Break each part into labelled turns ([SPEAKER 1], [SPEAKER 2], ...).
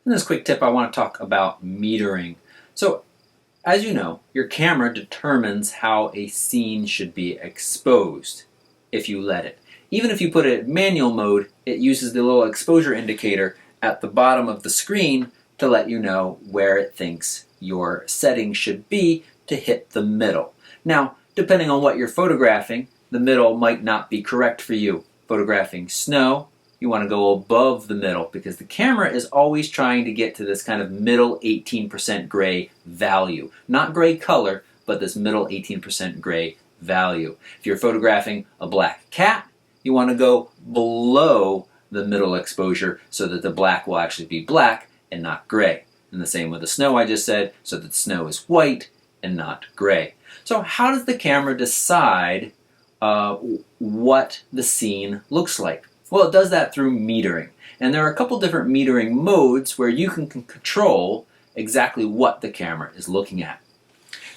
[SPEAKER 1] In this quick tip, I want to talk about metering. So, as you know, your camera determines how a scene should be exposed if you let it. Even if you put it in manual mode, it uses the little exposure indicator at the bottom of the screen to let you know where it thinks your setting should be to hit the middle. Now, depending on what you're photographing, the middle might not be correct for you. Photographing snow, you want to go above the middle because the camera is always trying to get to this kind of middle 18% gray value. Not gray color, but this middle 18% gray value. If you're photographing a black cat, you want to go below the middle exposure so that the black will actually be black and not gray. And the same with the snow I just said, so that the snow is white and not gray. So how does the camera decide what the scene looks like? Well, it does that through metering. And there are a couple different metering modes where you can control exactly what the camera is looking at.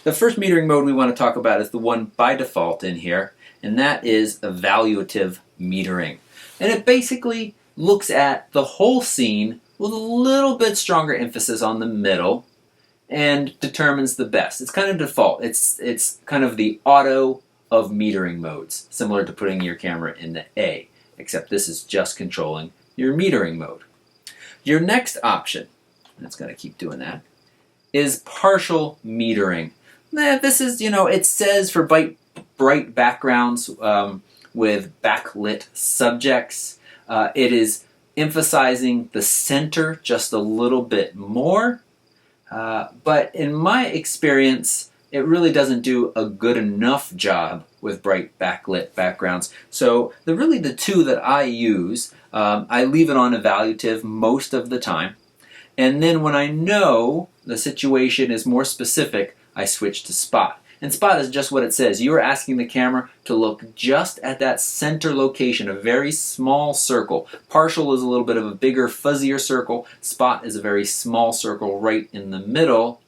[SPEAKER 1] The first metering mode we want to talk about is the one by default in here, and that is evaluative metering. And it basically looks at the whole scene with a little bit stronger emphasis on the middle and determines the best. It's kind of default. It's kind of the auto of metering modes, similar to putting your camera in the A, except this is just controlling your metering mode. Your next option, and it's going to keep doing that, is partial metering. This is, it says for bright backgrounds with backlit subjects. It is emphasizing the center just a little bit more. But in my experience, it really doesn't do a good enough job with bright backlit backgrounds. So the two that I use, I leave it on evaluative most of the time. And then when I know the situation is more specific, I switch to spot. And spot is just what it says. You are asking the camera to look just at that center location, a very small circle. Partial is a little bit of a bigger, fuzzier circle. Spot is a very small circle right in the middle.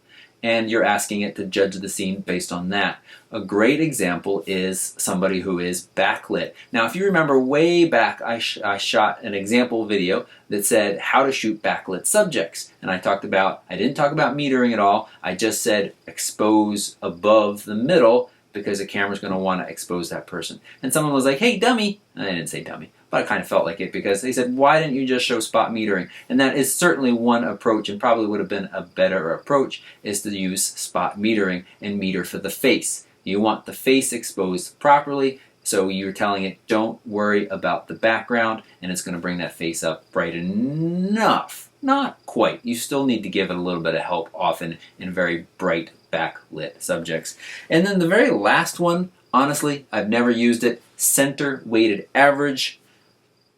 [SPEAKER 1] And you're asking it to judge the scene based on that. A great example is somebody who is backlit. Now, if you remember way back, I shot an example video that said how to shoot backlit subjects. And I didn't talk about metering at all. I just said expose above the middle because the camera's going to want to expose that person. And someone was like, hey, dummy. And I didn't say dummy, but I kind of felt like it because they said, why didn't you just show spot metering? And that is certainly one approach, and probably would have been a better approach, is to use spot metering and meter for the face. You want the face exposed properly, so you're telling it, don't worry about the background, and it's going to bring that face up bright enough. Not quite. You still need to give it a little bit of help often in very bright backlit subjects. And then the very last one, honestly, I've never used it, center weighted average.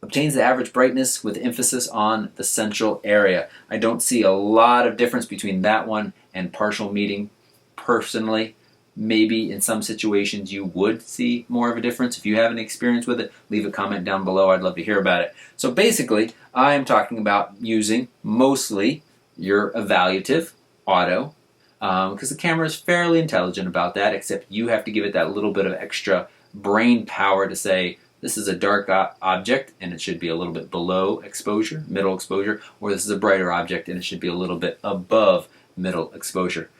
[SPEAKER 1] Obtains the average brightness with emphasis on the central area. I don't see a lot of difference between that one and partial metering personally. Maybe in some situations you would see more of a difference. If you have any experience with it, leave a comment down below. I'd love to hear about it. So basically, I am talking about using mostly your evaluative auto, because the camera is fairly intelligent about that, except you have to give it that little bit of extra brain power to say, this is a dark object and it should be a little bit below exposure, middle exposure, or this is a brighter object and it should be a little bit above middle exposure.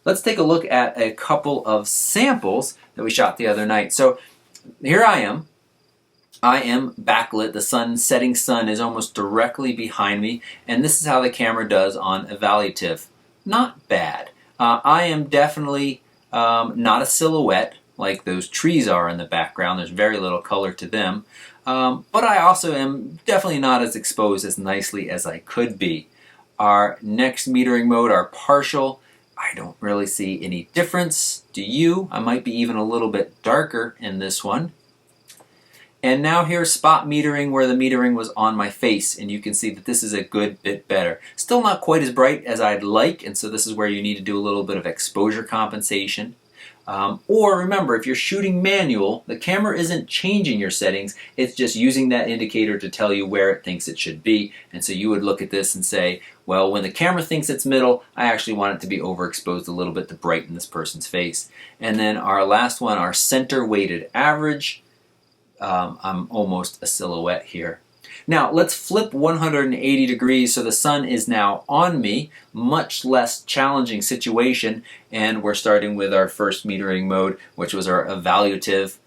[SPEAKER 1] Let's take a look at a couple of samples that we shot the other night. So here I am. I am backlit. The setting sun is almost directly behind me, and this is how the camera does on evaluative. Not bad. I am definitely not a silhouette like those trees are in the background. There's very little color to them. But I also am definitely not as exposed as nicely as I could be. Our next metering mode, our partial, I don't really see any difference. Do you? I might be even a little bit darker in this one. And now here's spot metering, where the metering was on my face, and you can see that this is a good bit better. Still not quite as bright as I'd like, and so this is where you need to do a little bit of exposure compensation. Or remember, if you're shooting manual, the camera isn't changing your settings, it's just using that indicator to tell you where it thinks it should be. And so you would look at this and say, well, when the camera thinks it's middle, I actually want it to be overexposed a little bit to brighten this person's face. And then our last one, our center weighted average, I'm almost a silhouette here. Now let's flip 180 degrees so the sun is now on me, much less challenging situation, and we're starting with our first metering mode, which was our evaluative.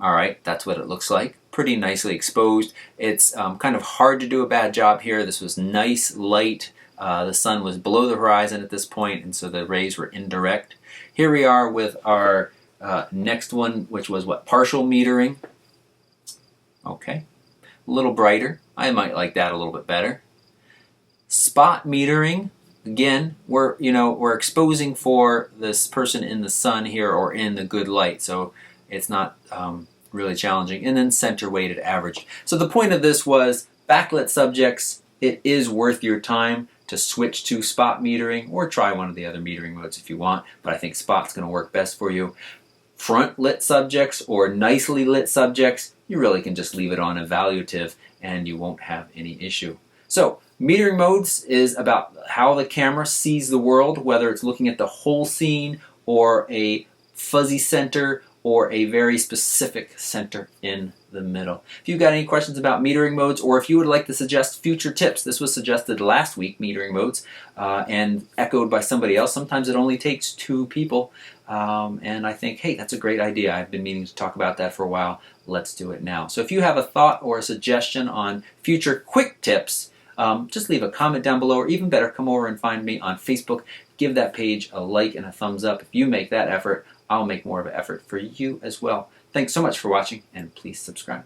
[SPEAKER 1] All right, that's what it looks like. Pretty nicely exposed. It's kind of hard to do a bad job here. This was nice light. The sun was below the horizon at this point, and so the rays were indirect. Here we are with our next one, which was what? Partial metering. Okay, a little brighter. I might like that a little bit better. Spot metering. Again, we're exposing for this person in the sun here or in the good light, so it's not really challenging. And then center weighted average. So the point of this was backlit subjects. It is worth your time to switch to spot metering or try one of the other metering modes if you want, but I think spot's going to work best for you. Front lit subjects or nicely lit subjects, you really can just leave it on evaluative and you won't have any issue. So metering modes is about how the camera sees the world, whether it's looking at the whole scene or a fuzzy center or a very specific center in the middle. If you've got any questions about metering modes, or if you would like to suggest future tips, this was suggested last week, metering modes, and echoed by somebody else. Sometimes it only takes 2 people, and I think, hey, that's a great idea. I've been meaning to talk about that for a while. Let's do it now. So if you have a thought or a suggestion on future quick tips, just leave a comment down below, or even better, come over and find me on Facebook. Give that page a like and a thumbs up. If you make that effort, I'll make more of an effort for you as well. Thanks so much for watching, and please subscribe.